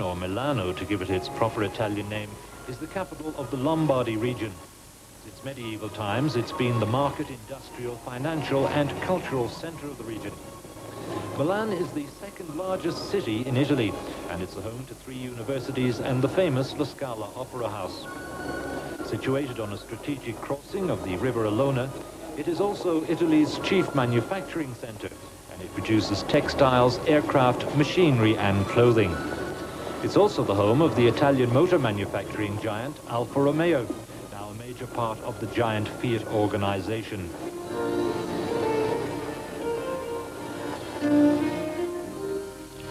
or Milano to give it its proper Italian name, is the capital of the Lombardy region. Since medieval times, it's been the market, industrial, financial and cultural center of the region. Milan is the second largest city in Italy, and it's the home to 3 universities and the famous La Scala Opera House. Situated on a strategic crossing of the River Alona, it is also Italy's chief manufacturing center, and it produces textiles, aircraft, machinery and clothing. It's also the home of the Italian motor manufacturing giant Alfa Romeo, now a major part of the giant Fiat organization.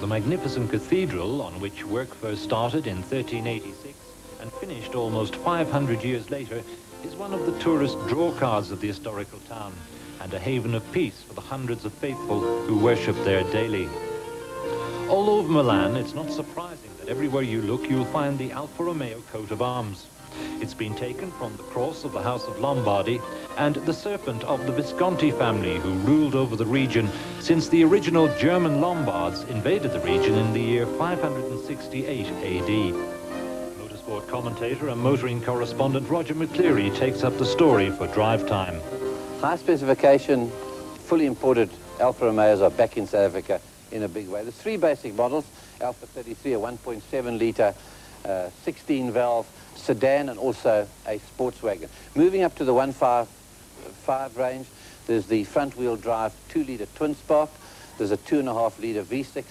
The magnificent cathedral, on which work first started in 1386 and finished almost 500 years later, is one of the tourist drawcards of the historical town and a haven of peace for the hundreds of faithful who worship there daily. All over Milan, it's not surprising that everywhere you look, you'll find the Alfa Romeo coat of arms. It's been taken from the cross of the House of Lombardy and the serpent of the Visconti family, who ruled over the region since the original German Lombards invaded the region in the year 568 AD. Motorsport commentator and motoring correspondent Roger McCleary takes up the story for Drive Time. High specification, fully imported Alfa Romeos are back in South Africa in a big way. There's 3 basic models: Alfa 33, a 1.7 litre 16 valve sedan, and also a sports wagon. Moving up to the 155 range, there's the front wheel drive 2 litre twin spark, there's a 2.5 litre V6,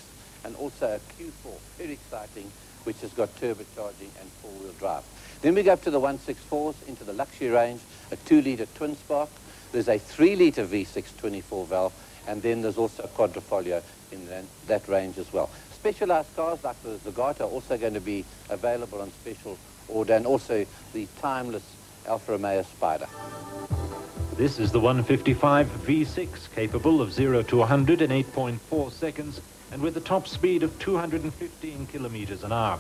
and also a Q4, very exciting, which has got turbocharging and 4-wheel drive. Then we go up to the 164s into the luxury range, a 2 litre twin spark, there's a 3 litre V6 24 valve, and then there's also a quadrifoglio in that range as well. Specialized cars like the Zagato are also going to be available on special order, and also the timeless Alfa Romeo Spider. This is the 155 V6, capable of 0 to 100 in 8.4 seconds and with a top speed of 215 kilometers an hour.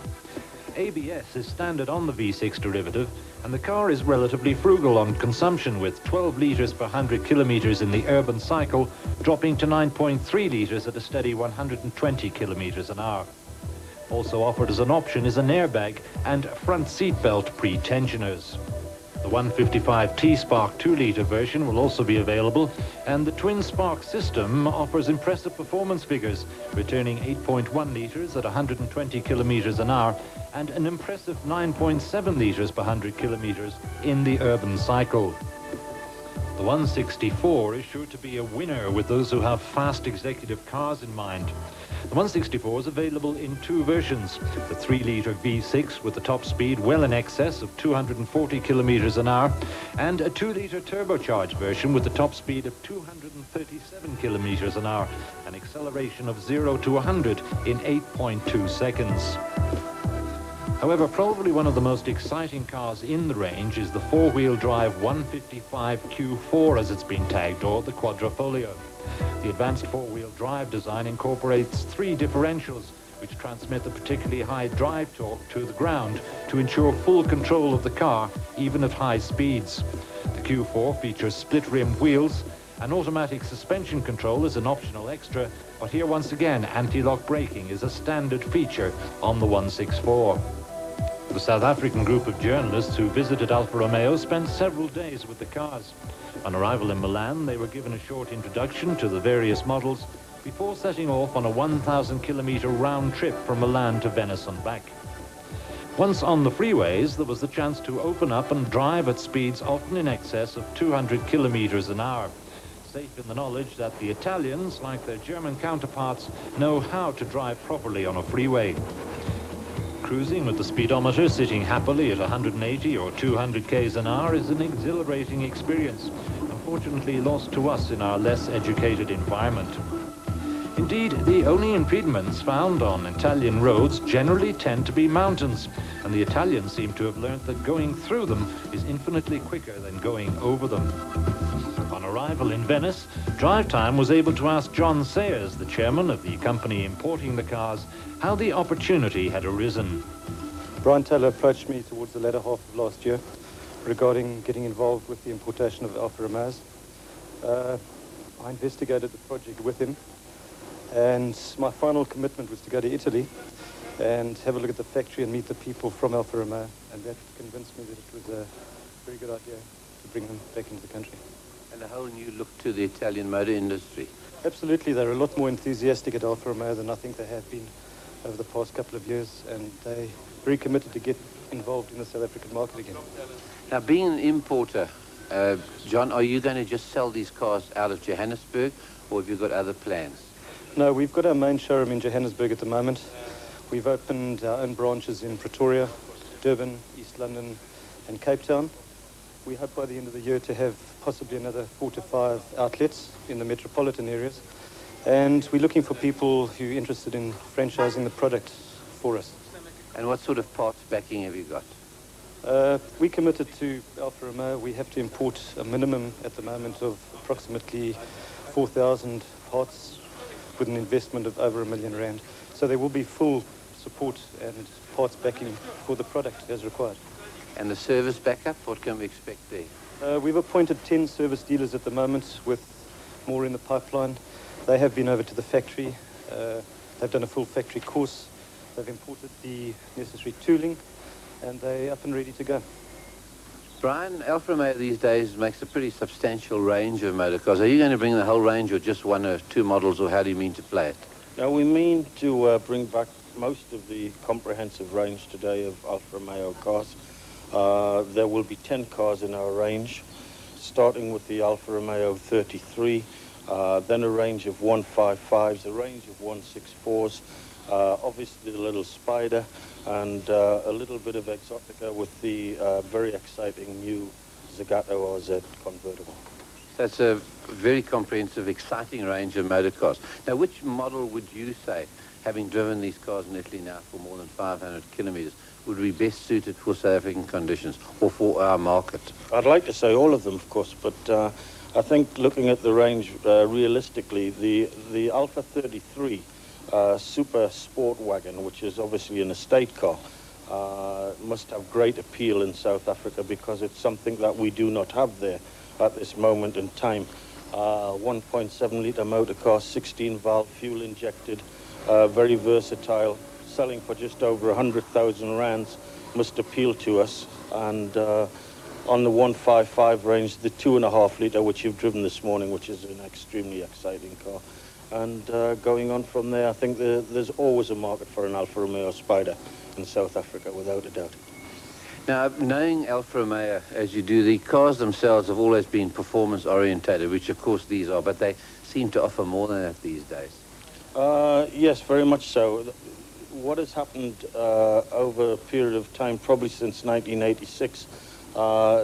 ABS is standard on the V6 derivative, and the car is relatively frugal on consumption, with 12 litres per 100 kilometres in the urban cycle, dropping to 9.3 litres at a steady 120 kilometres an hour. Also offered as an option is an airbag and front seat belt pre-tensioners. The 155 T-Spark 2-litre version will also be available, and the twin-spark system offers impressive performance figures, returning 8.1 litres at 120 kilometres an hour and an impressive 9.7 litres per 100 kilometres in the urban cycle. The 164 is sure to be a winner with those who have fast executive cars in mind. The 164 is available in 2 versions: the 3-litre V6 with the top speed well in excess of 240 kilometres an hour, and a 2-litre turbocharged version with the top speed of 237 kilometres an hour, an acceleration of 0 to 100 in 8.2 seconds. However, probably one of the most exciting cars in the range is the 4-wheel drive 155 Q4, as it's been tagged, or the Quadrifoglio. The advanced 4-wheel drive design incorporates 3 differentials which transmit the particularly high drive torque to the ground to ensure full control of the car even at high speeds. The Q4 features split-rim wheels. An automatic suspension control is an optional extra, but here once again anti-lock braking is a standard feature on the 164. The South African group of journalists who visited Alfa Romeo spent several days with the cars. On arrival in Milan, they were given a short introduction to the various models before setting off on a 1,000-kilometre round trip from Milan to Venice and back. Once on the freeways, there was the chance to open up and drive at speeds often in excess of 200 kilometres an hour, safe in the knowledge that the Italians, like their German counterparts, know how to drive properly on a freeway. Cruising with the speedometer sitting happily at 180 or 200 k's an hour is an exhilarating experience, unfortunately lost to us in our less educated environment. Indeed, the only impediments found on Italian roads generally tend to be mountains, and the Italians seem to have learnt that going through them is infinitely quicker than going over them. On arrival in Venice, Drive Time was able to ask John Sayers, the chairman of the company importing the cars, how the opportunity had arisen. Brian Taylor approached me towards the latter half of last year regarding getting involved with the importation of Alfa Romeos. I investigated the project with him, and my final commitment was to go to Italy and have a look at the factory and meet the people from Alfa Romeo, and that convinced me that it was a very good idea to bring them back into the country. And a whole new look to the Italian motor industry. Absolutely, they're a lot more enthusiastic at Alfa Romeo than I think they have been over the past couple of years, and they're very committed to get involved in the South African market again. Now, being an importer, John, are you going to just sell these cars out of Johannesburg, or have you got other plans? No, we've got our main showroom in Johannesburg at the moment. We've opened our own branches in Pretoria, Durban, East London and Cape Town. We hope by the end of the year to have possibly another 4 to 5 outlets in the metropolitan areas. And we're looking for people who are interested in franchising the product for us. And what sort of parts backing have you got? We committed to Alfa Romeo. We have to import a minimum at the moment of approximately 4,000 parts with an investment of over R1 million. So there will be full support and parts backing for the product as required. And the service backup, what can we expect there? We've appointed 10 service dealers at the moment, with more in the pipeline. They have been over to the factory. They've done a full factory course. They've imported the necessary tooling, and they're up and ready to go. Brian, Alfa Romeo these days makes a pretty substantial range of motor cars. Are you going to bring the whole range, or just one or two models, or how do you mean to play it? Now, we mean to bring back most of the comprehensive range today of Alfa Romeo cars. There will be 10 cars in our range, starting with the Alfa Romeo 33, then a range of 155s, a range of 164s, obviously the little Spider, and a little bit of exotica with the very exciting new Zagato RZ convertible. That's a very comprehensive, exciting range of motor cars. Now, which model would you say, having driven these cars in Italy now for more than 500 kilometers, would be best suited for South African conditions or for our market? I'd like to say all of them, of course, but I think looking at the range realistically, the Alfa 33 super sport wagon, which is obviously an estate car, must have great appeal in South Africa because it's something that we do not have there at this moment in time. 1.7 litre motor car, 16 valve, fuel injected, very versatile, selling for just over 100,000 rands, must appeal to us. And on the 155 range, the 2.5 litre, which you've driven this morning, which is an extremely exciting car. And going on from there, I think there's always a market for an Alfa Romeo Spider in South Africa, without a doubt. Now, knowing Alfa Romeo as you do, the cars themselves have always been performance orientated, which of course these are, but they seem to offer more than that these days. Yes, very much so. What has happened over a period of time, probably since 1986,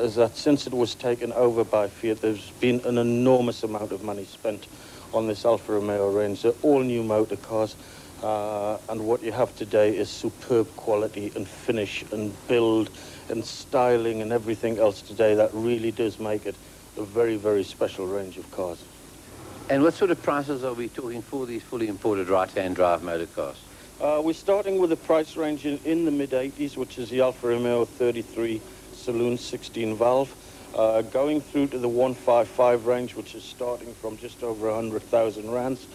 is that since it was taken over by Fiat, there's been an enormous amount of money spent on this Alfa Romeo range. They're all new motor cars, and what you have today is superb quality and finish and build and styling and everything else today that really does make it a very, very special range of cars. And what sort of prices are we talking for these fully imported right-hand drive motor cars? We're starting with a price range in the mid-80s, which is the Alfa Romeo 33 Saloon 16 valve, going through to the 155 range, which is starting from just over 100,000 rands,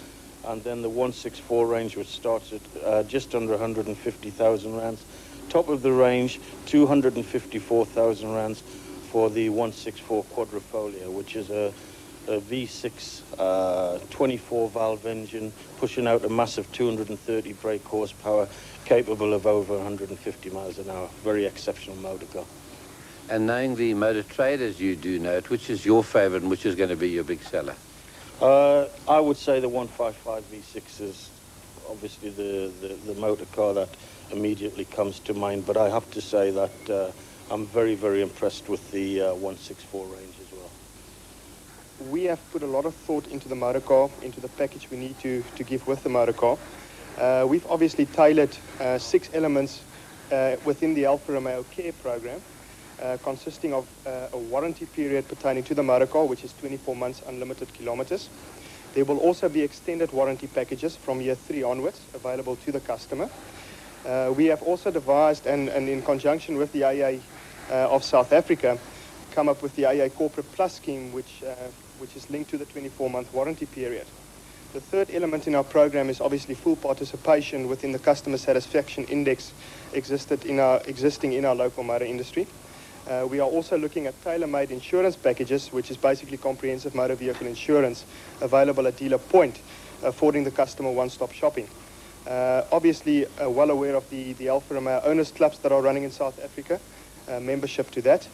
and then the 164 range, which starts at just under 150,000 rands. Top of the range, 254,000 rands for the 164 Quadrifoglio, which is a V6 24 valve engine pushing out a massive 230 brake horsepower, capable of over 150 miles an hour. Very exceptional motor car. And knowing the motor trade as you do know it, which is your favorite and which is going to be your big seller? I would say the 155 V6 is obviously the motor car that immediately comes to mind, but I have to say that I'm very, very impressed with the 164 range as well. We have put a lot of thought into the motor car, into the package we need to give with the motor car. We've obviously tailored 6 elements within the Alfa Romeo Care program, consisting of a warranty period pertaining to the motor car, which is 24 months unlimited kilometers. There will also be extended warranty packages from year 3 onwards available to the customer. We have also devised, and in conjunction with the AA of South Africa, come up with the AA Corporate Plus scheme, which is linked to the 24-month warranty period. The third element in our program is obviously full participation within the customer satisfaction index existing in our local motor industry. We are also looking at tailor-made insurance packages, which is basically comprehensive motor vehicle insurance available at dealer point, affording the customer one-stop shopping. Obviously, well aware of the Alfa Romeo owners clubs that are running in South Africa, membership to that,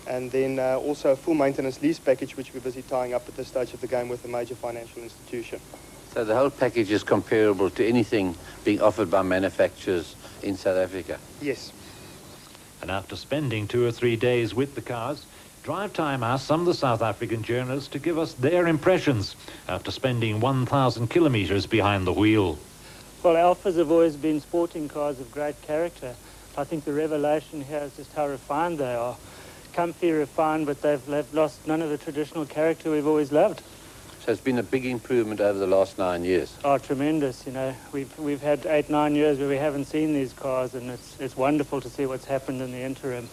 and then also a full maintenance lease package, which we're busy tying up at this stage of the game with a major financial institution. So the whole package is comparable to anything being offered by manufacturers in South Africa? Yes. And after spending 2 or 3 days with the cars, Drive Time asked some of the South African journalists to give us their impressions after spending 1,000 kilometres behind the wheel. Well, Alfas have always been sporting cars of great character. I think the revelation here is just how refined they are. Comfy, refined, but they've lost none of the traditional character we've always loved. So it's been a big improvement over the last 9 years. Oh, tremendous, you know. We've had 8-9 years where we haven't seen these cars, and it's wonderful to see what's happened in the interim.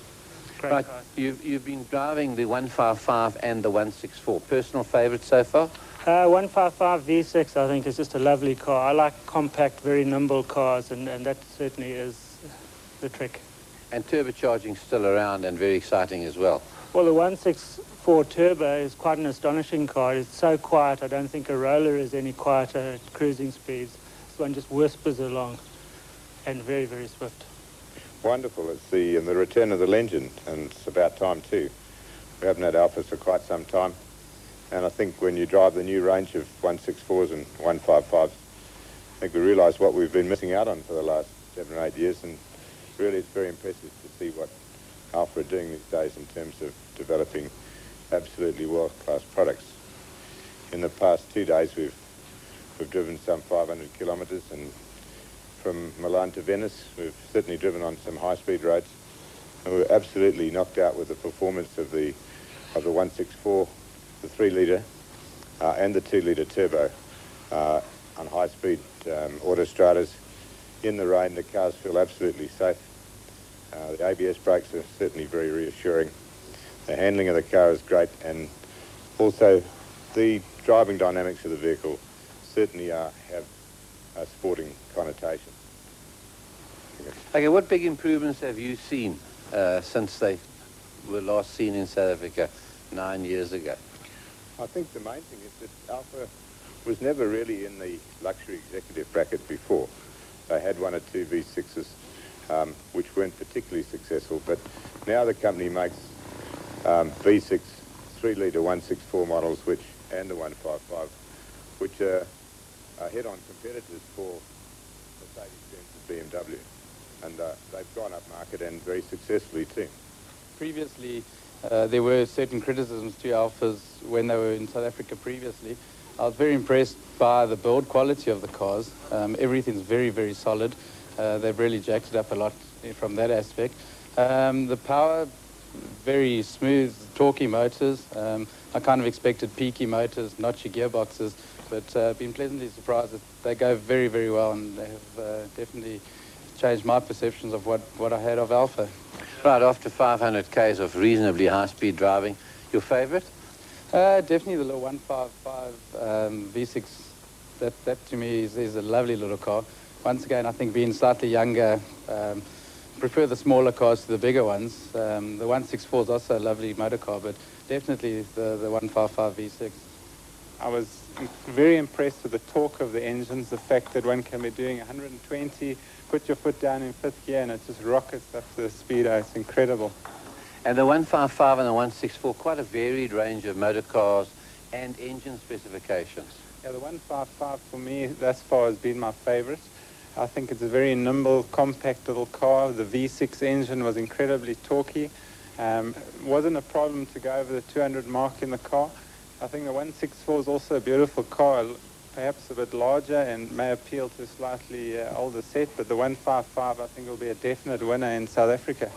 Great Right, cars. you've been driving the 155 and the 164. Personal favourite so far? 155 V6, I think, is just a lovely car. I like compact, very nimble cars, and that certainly is the trick. And turbocharging still around and very exciting as well. Well, the 164 Turbo is quite an astonishing car. It's so quiet. I don't think a roller is any quieter at cruising speeds. This one just whispers along, and very, very swift. Wonderful. It's the return of the legend, and it's about time too. We haven't had Alphas for quite some time, and I think when you drive the new range of 164s and 155s, I think we realise what we've been missing out on for the last 7 or 8 years, and really it's very impressive to see what Alfa are doing these days in terms of developing absolutely world-class products. In the past 2 days we've driven some 500 kilometres, and from Milan to Venice we've certainly driven on some high-speed roads, and we're absolutely knocked out with the performance of the 164, the 3-litre and the 2-litre turbo on high-speed autostradas. In the rain, the cars feel absolutely safe. The ABS brakes are certainly very reassuring. The handling of the car is great, and also the driving dynamics of the vehicle certainly have a sporting connotation. Okay, what big improvements have you seen since they were last seen in South Africa 9 years ago? I think the main thing is that Alfa was never really in the luxury executive bracket before. They had 1 or 2 V6s, which weren't particularly successful, but now the company makes V6 3-litre 164 models, and the 155, which are head-on competitors for Mercedes-Benz and BMW, and they've gone up market and very successfully too. Previously, there were certain criticisms to Alphas when they were in South Africa previously. I was very impressed by the build quality of the cars. Everything's very, very solid. They've really jacked it up a lot from that aspect. The power, very smooth, torquey motors. I kind of expected peaky motors, notchy gearboxes, but been pleasantly surprised that they go very, very well, and they have definitely changed my perceptions of what I had of Alfa. Right, after 500 k's of reasonably high-speed driving, your favourite? Definitely the little 155 V6. That to me is a lovely little car. Once again, I think being slightly younger, prefer the smaller cars to the bigger ones. The 164 is also a lovely motor car, but definitely the 155 V6. I was very impressed with the torque of the engines, the fact that one can be doing 120, put your foot down in 5th gear, and it just rockets up to the speedo. It's incredible. And the 155 and the 164, quite a varied range of motor cars and engine specifications. Yeah, the 155 for me thus far has been my favorite. I think it's a very nimble, compact little car. The V6 engine was incredibly torquey. Wasn't a problem to go over the 200 mark in the car. I think the 164 is also a beautiful car, perhaps a bit larger and may appeal to a slightly older set, but the 155 I think will be a definite winner in South Africa.